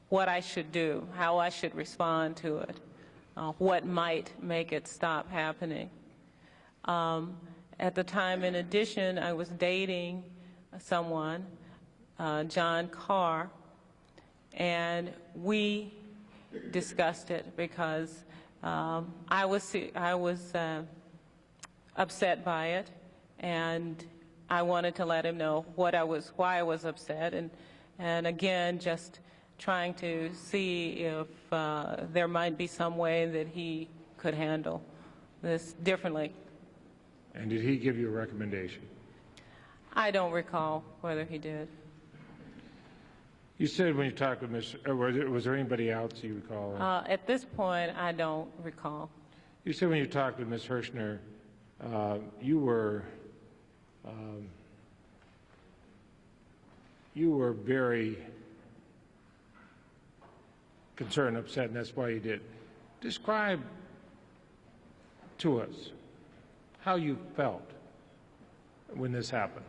what I should do, how I should respond to it, what might make it stop happening. At the time, in addition, I was dating someone, John Carr, and we discussed it because I was upset by it, and I wanted to let him know why I was upset, and again, just trying to see if there might be some way that he could handle this differently. And did he give you a recommendation? I don't recall whether he did. You said when you talked with Ms. Was there anybody else you recall? At this point, I don't recall. You said when you talked with Ms. Hirschner, you were very concerned, upset, and that's why you did. Describe to us how you felt when this happened.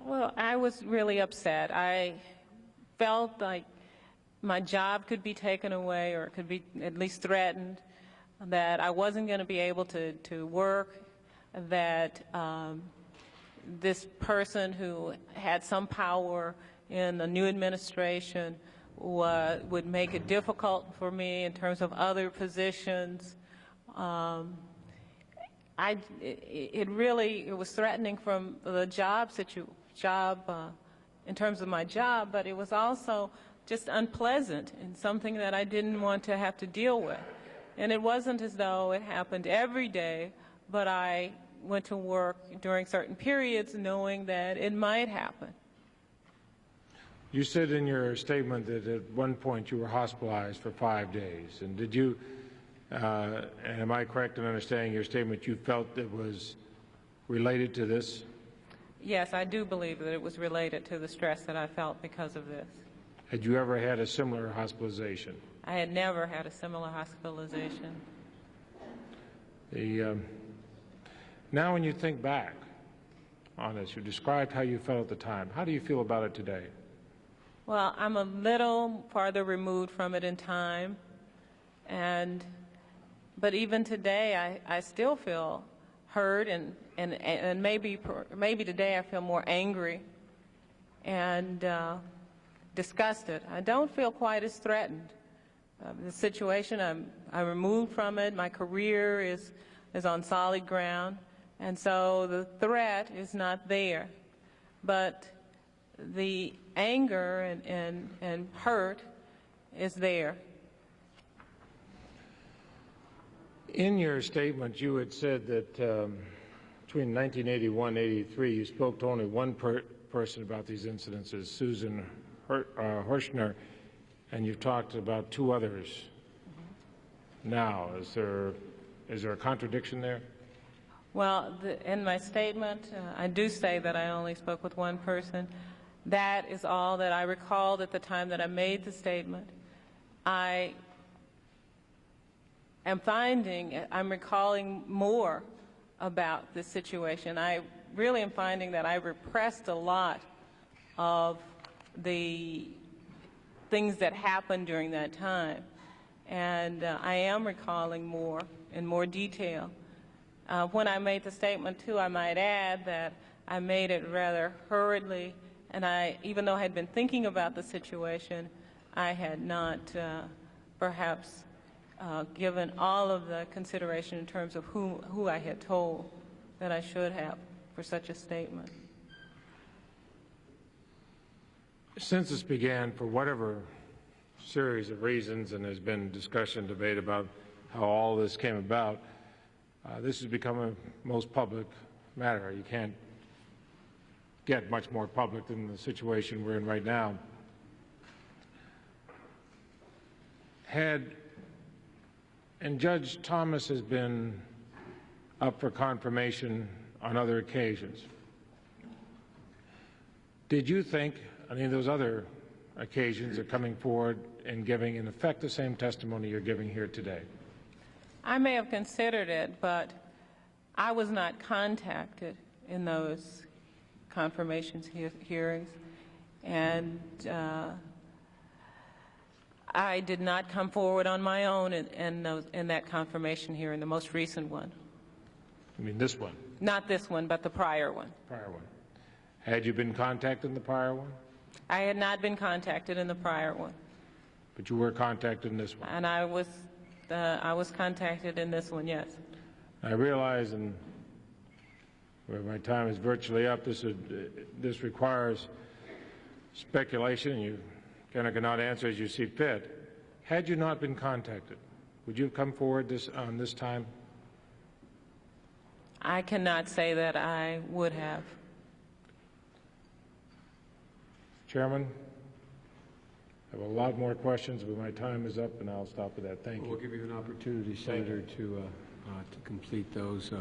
Well, I was really upset. I felt like my job could be taken away, or it could be at least threatened, that I wasn't going to be able to work, that this person who had some power in the new administration would make it difficult for me in terms of other positions. It was threatening from the job in terms of my job, but it was also just unpleasant and something that I didn't want to have to deal with. And it wasn't as though it happened every day, but I went to work during certain periods knowing that it might happen. You said in your statement that at one point you were hospitalized for 5 days. And did you, and am I correct in understanding your statement, you felt it was related to this? Yes, I do believe that it was related to the stress that I felt because of this. Had you ever had a similar hospitalization? I had never had a similar hospitalization. Now when you think back on this, you described how you felt at the time. How do you feel about it today? Well, I'm a little farther removed from it in time, but even today I still feel hurt, and maybe today I feel more angry and disgusted. I don't feel quite as threatened. The situation, I'm removed from it. My career is on solid ground, and so the threat is not there. But the anger and hurt is there. In your statement, you had said that between 1981 and 83, you spoke to only one person about these incidences, Susan Hirschner, and you've talked about two others. Now, is there a contradiction there? Well, in my statement, I do say that I only spoke with one person. That is all that I recalled at the time that I made the statement. I'm recalling more about this situation. I really am finding that I repressed a lot of the things that happened during that time. And I am recalling more in more detail. When I made the statement, too, I might add that I made it rather hurriedly, and even though I had been thinking about the situation, I had not perhaps given all of the consideration in terms of who I had told that I should have for such a statement. Since this began, for whatever series of reasons, and there's been discussion, debate about how all this came about, this has become a most public matter. You can't get much more public than the situation we're in right now. And Judge Thomas has been up for confirmation on other occasions. Did you think any of those other occasions of coming forward and giving, in effect, the same testimony you're giving here today? I may have considered it, but I was not contacted in those confirmation hearings, and I did not come forward on my own in that confirmation hearing, the most recent one. You mean this one? Not this one, but the prior one. Prior one. Had you been contacted in the prior one? I had not been contacted in the prior one. But you were contacted in this one? And I was contacted in this one, yes. I realize, and where my time is virtually up, this requires speculation, and you kind of cannot answer as you see fit. Had you not been contacted, would you have come forward on this time? I cannot say that I would have. Chairman, I have a lot more questions, but my time is up, and I'll stop with that. Thank you. We'll give you an opportunity, Senator, to complete those.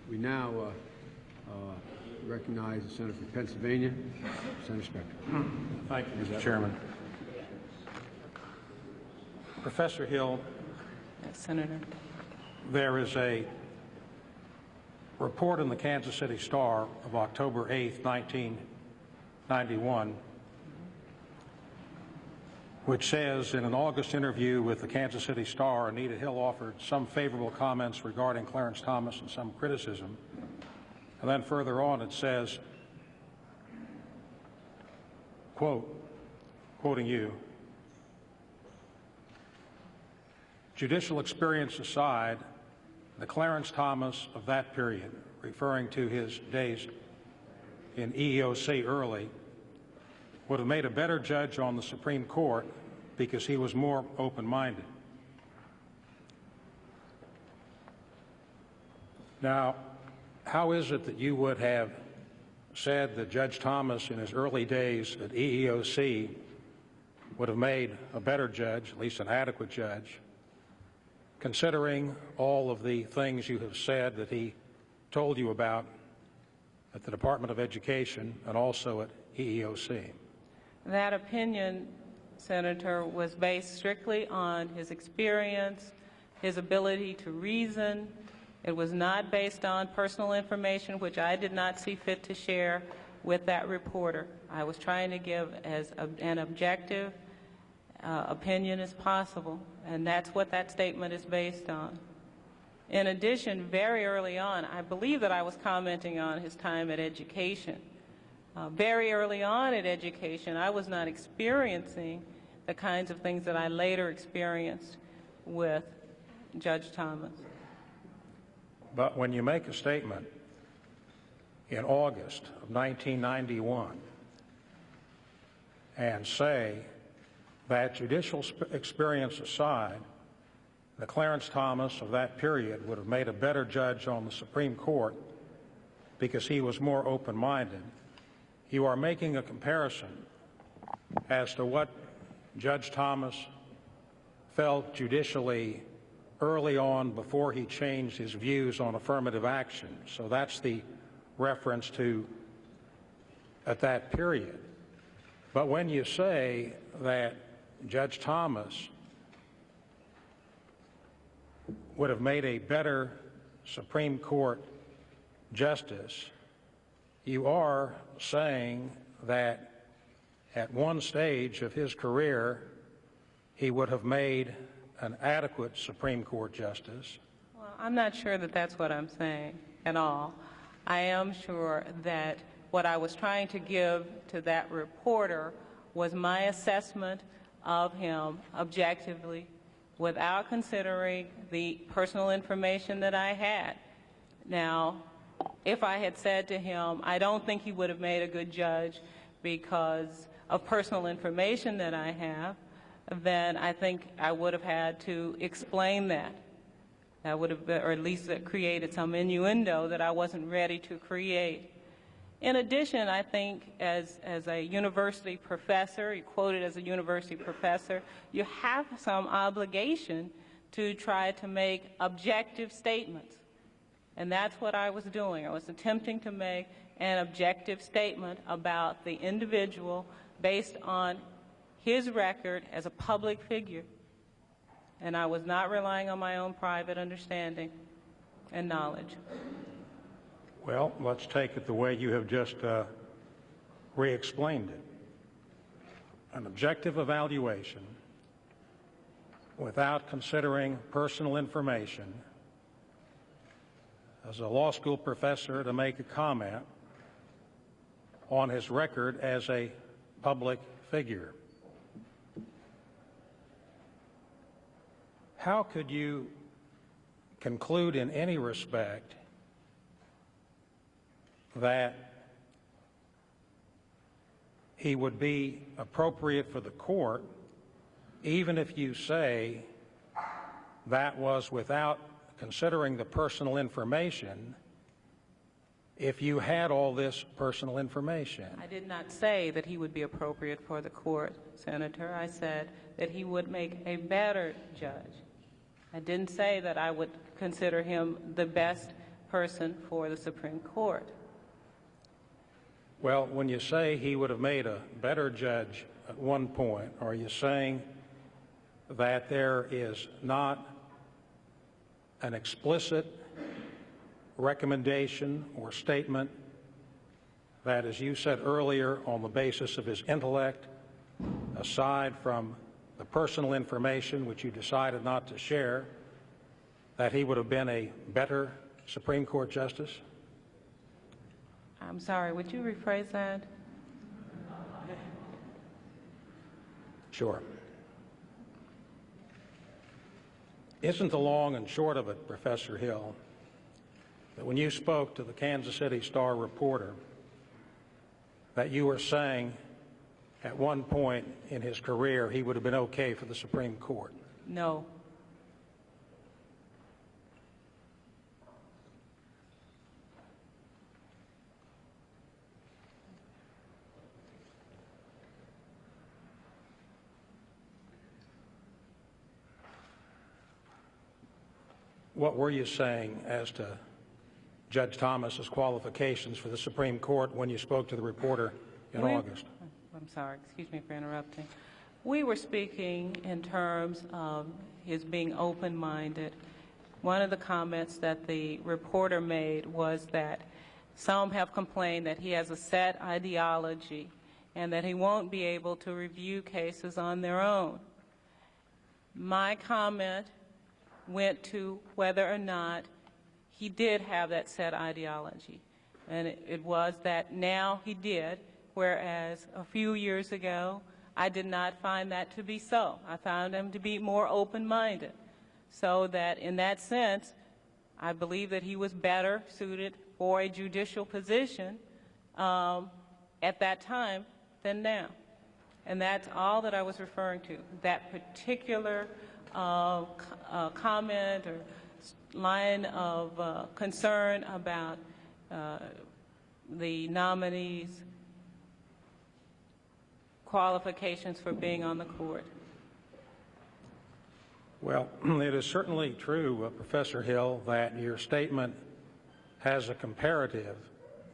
We now recognize the Senator from Pennsylvania, Senator Spector. Thank you, Mr. Chairman. Professor Hill, yes, Senator. There is a report in the Kansas City Star of October 8th, 1991, which says, in an August interview with the Kansas City Star, Anita Hill offered some favorable comments regarding Clarence Thomas and some criticism. And then further on it says, quote, quoting you, "Judicial experience aside, the Clarence Thomas of that period," referring to his days in EEOC early, "would have made a better judge on the Supreme Court because he was more open-minded." Now, how is it that you would have said that Judge Thomas in his early days at EEOC would have made a better judge, at least an adequate judge, considering all of the things you have said that he told you about at the Department of Education and also at EEOC? That opinion, Senator, was based strictly on his experience, his ability to reason. It was not based on personal information, which I did not see fit to share with that reporter. I was trying to give as an objective opinion as possible, and that's what that statement is based on. In addition, very early on, I believe that I was commenting on his time at education. Very early on at education, I was not experiencing the kinds of things that I later experienced with Judge Thomas. But when you make a statement in August of 1991 and say that judicial experience aside, the Clarence Thomas of that period would have made a better judge on the Supreme Court because he was more open-minded, you are making a comparison as to what Judge Thomas felt judicially early on before he changed his views on affirmative action. So that's the reference to at that period. But when you say that Judge Thomas would have made a better Supreme Court justice, you are saying that at one stage of his career he would have made an adequate Supreme Court justice. Well, I'm not sure that that's what I'm saying at all. I am sure that what I was trying to give to that reporter was my assessment of him objectively without considering the personal information that I had. Now, if I had said to him, I don't think he would have made a good judge because of personal information that I have, then I think I would have had to explain that. That would have, or at least created some innuendo that I wasn't ready to create. In addition, I think as a university professor, you quoted as a university professor, you have some obligation to try to make objective statements. And that's what I was doing. I was attempting to make an objective statement about the individual based on his record as a public figure. And I was not relying on my own private understanding and knowledge. Well, let's take it the way you have just re-explained it. An objective evaluation without considering personal information, as a law school professor to make a comment on his record as a public figure. How could you conclude in any respect that he would be appropriate for the court, even if you say that was without considering the personal information, if you had all this personal information? I did not say that he would be appropriate for the court, Senator. I said that he would make a better judge. I didn't say that I would consider him the best person for the Supreme Court. Well, when you say he would have made a better judge at one point, are you saying that there is not an explicit recommendation or statement that, as you said earlier, on the basis of his intellect, aside from the personal information which you decided not to share, that he would have been a better Supreme Court justice? I'm sorry, would you rephrase that? Sure. Isn't the long and short of it, Professor Hill, that when you spoke to the Kansas City Star-Reporter, that you were saying at one point in his career he would have been okay for the Supreme Court? No. What were you saying as to Judge Thomas's qualifications for the Supreme Court when you spoke to the reporter in August? I'm sorry, excuse me for interrupting. We were speaking in terms of his being open-minded. One of the comments that the reporter made was that some have complained that he has a set ideology and that he won't be able to review cases on their own. My comment went to whether or not he did have that set ideology. And it was that now he did, whereas a few years ago, I did not find that to be so. I found him to be more open-minded. So that in that sense, I believe that he was better suited for a judicial position at that time than now. And that's all that I was referring to, that particular comment or line of concern about the nominee's qualifications for being on the court. Well, it is certainly true, Professor Hill, that your statement has a comparative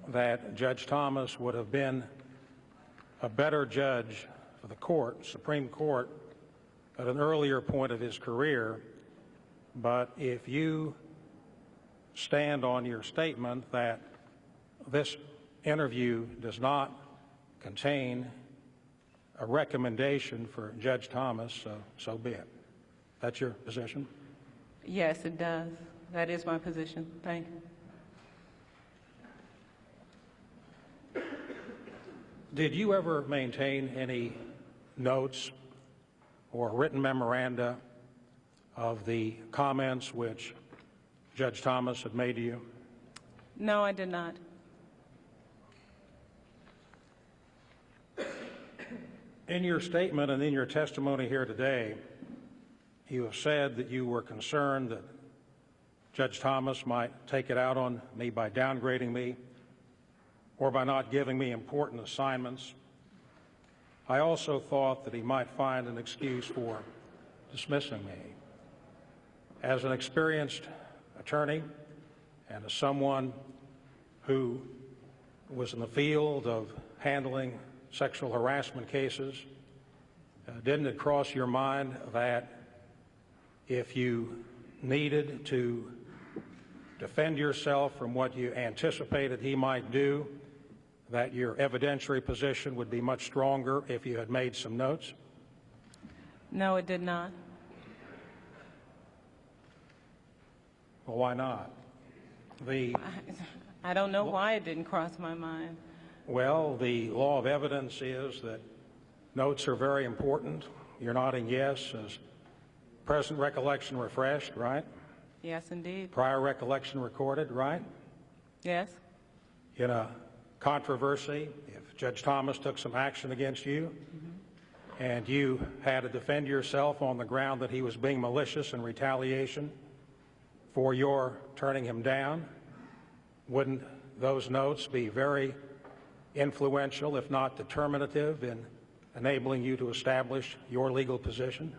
that Judge Thomas would have been a better judge for the court, Supreme Court, at an earlier point of his career. But if you stand on your statement that this interview does not contain a recommendation for Judge Thomas, so be it. That's your position? Yes, it does. That is my position. Thank you. Did you ever maintain any notes or written memoranda of the comments which Judge Thomas had made to you? No, I did not. In your statement and in your testimony here today, you have said that you were concerned that Judge Thomas might take it out on me by downgrading me or by not giving me important assignments. I also thought that he might find an excuse for dismissing me. As an experienced attorney and as someone who was in the field of handling sexual harassment cases, didn't it cross your mind that if you needed to defend yourself from what you anticipated he might do, that your evidentiary position would be much stronger if you had made some notes? No, it did not. Well, why not? I don't know why it didn't cross my mind. Well, the law of evidence is that notes are very important. You're nodding yes. Is present recollection refreshed, right? Yes, indeed. Prior recollection recorded, right? Yes. In a controversy, if Judge Thomas took some action against you and you had to defend yourself on the ground that he was being malicious in retaliation for your turning him down, wouldn't those notes be very influential, if not determinative, in enabling you to establish your legal position?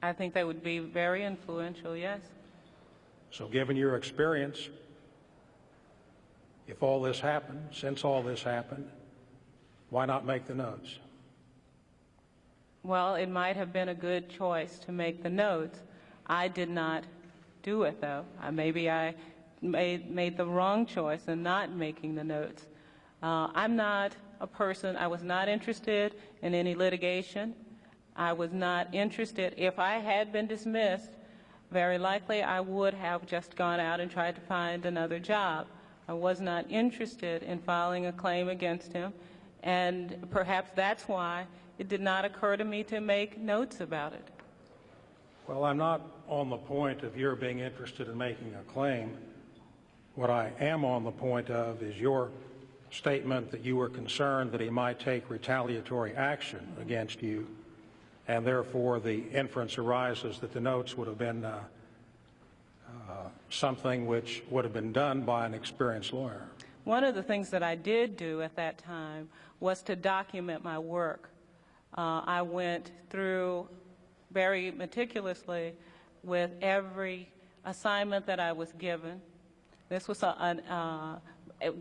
I think they would be very influential, yes. So given your experience, if all this happened, since all this happened, why not make the notes? Well, it might have been a good choice to make the notes. I did not do it, though. Maybe I made the wrong choice in not making the notes. I'm not a person, I was not interested in any litigation. I was not interested. If I had been dismissed, very likely I would have just gone out and tried to find another job. I was not interested in filing a claim against him, and perhaps that's why it did not occur to me to make notes about it. Well, I'm not on the point of your being interested in making a claim. What I am on the point of is your statement that you were concerned that he might take retaliatory action against you, and therefore the inference arises that the notes would have been something which would have been done by an experienced lawyer. One of the things that I did do at that time was to document my work. I went through very meticulously with every assignment that I was given. This was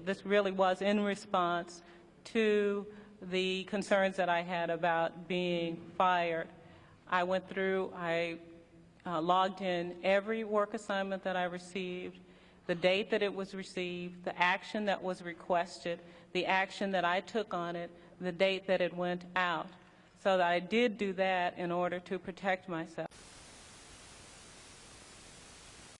this really was in response to the concerns that I had about being fired. I went through, I logged in every work assignment that I received, the date that it was received, the action that was requested, the action that I took on it, the date that it went out. So that I did do that in order to protect myself.